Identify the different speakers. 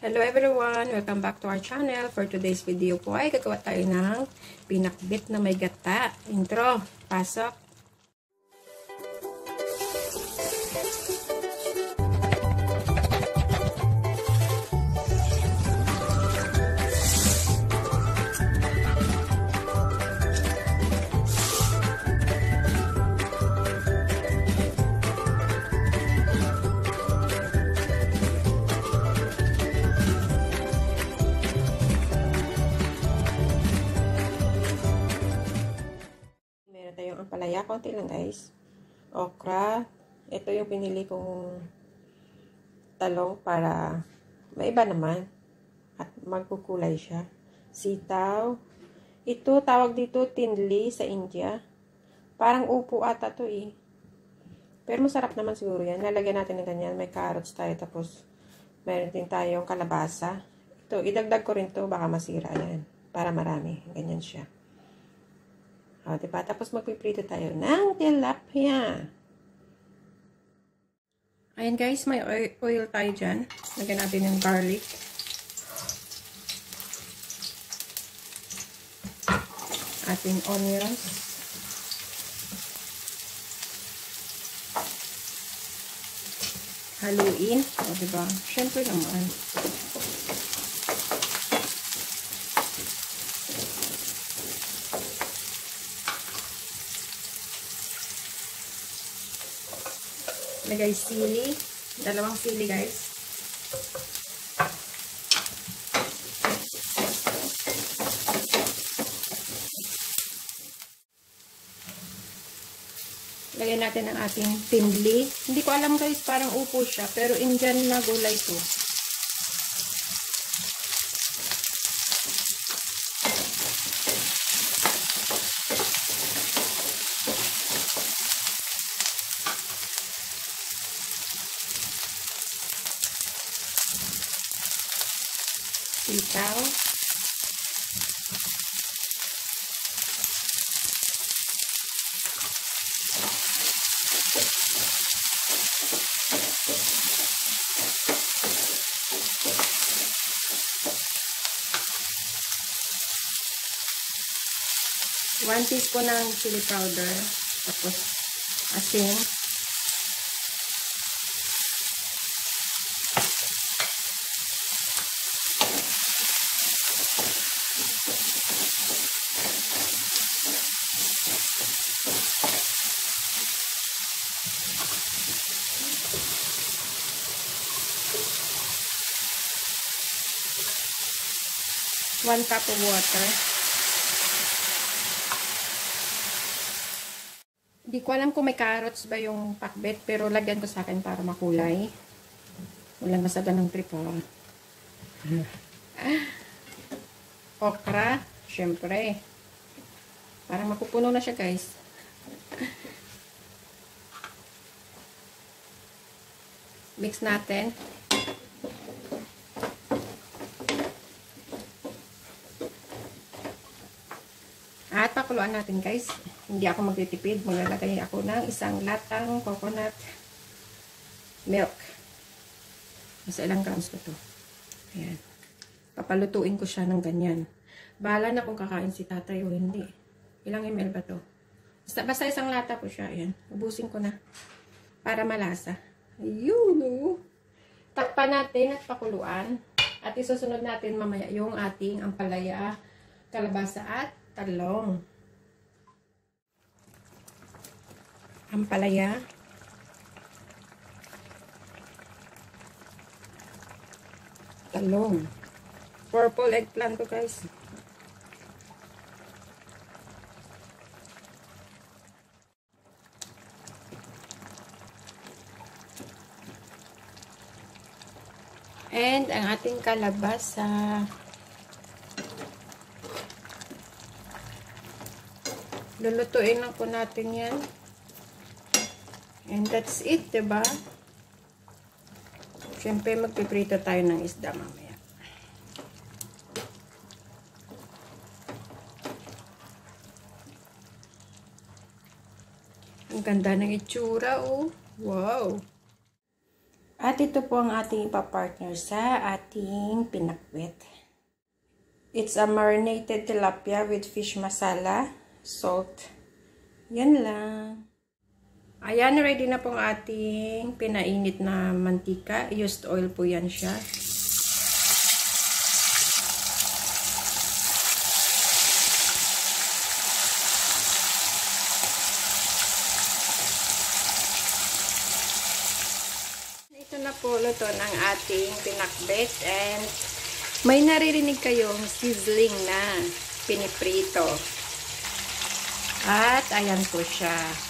Speaker 1: Hello everyone! Welcome back to our channel. For today's video po ay gagawa tayo ng pinakbit na may gata. Intro, pasok! Tayong ampalaya, konti lang guys. Okra, ito yung pinili kong talong para maiba naman at magkukulay siya. Sitaw, ito tawag dito tinli sa India. Parang upo ata to eh. Pero masarap naman siguro yan. Lalagyan natin ng ganyan. May carrots tayo, tapos meron din tayong kalabasa. Ito, idagdag ko rin to, baka masira yan. Para marami, ganyan siya. O, diba? Tapos magpiprito tayo ng tilapia. Ayan guys, may oil tayo dyan. Lagyan natin ng garlic. Ating onions. Haluin. O, diba? Siyempre naman. Lagay sili. Dalawang sili guys. Lagyan natin ang ating tinli. Hindi ko alam guys, parang upo siya. Pero Indian na gulay to. Sitaw. One teaspoon ng chili powder. Tapos asin. One cup of water. Hindi ko alam kung may carrots ba yung pakbet, pero lagyan ko sa akin para makulay. Walang masaga ng trip ha. Okra, syempre. Parang mapupuno na siya guys. Mix natin. At pakuluan natin guys. Hindi ako magtitipid. Maglalagay ako ng isang latang coconut milk. Nasa ilang grams ko to. Ayan. Papalutuin ko siya ng ganyan. Bahala na kung kakain si tatay o hindi. Ilang ml ba to? Basta isang lata po siya. Ayan. Ubusin ko na. Para malasa. Ayun. Takpan natin at pakuluan. At isusunod natin mamaya yung ating ampalaya, kalabasa at talong. Ampalaya. Talong. Purple eggplant to guys. And ang ating kalabasa. Lulutuin lang po natin yan. And that's it, diba? Siyempre, magpiprito tayo ng isda mamaya. Ang ganda ng itsura, oh. Wow! At ito po ang ating ipapartner sa ating pinakwit. It's a marinated tilapia with fish masala, salt. Yan lang. Ayan, ready na po ang ating pinainit na mantika. Used oil po yan siya. Ito na po luto ng ating pinakbet and may naririnig kayong sizzling na piniprito. At ayan po siya.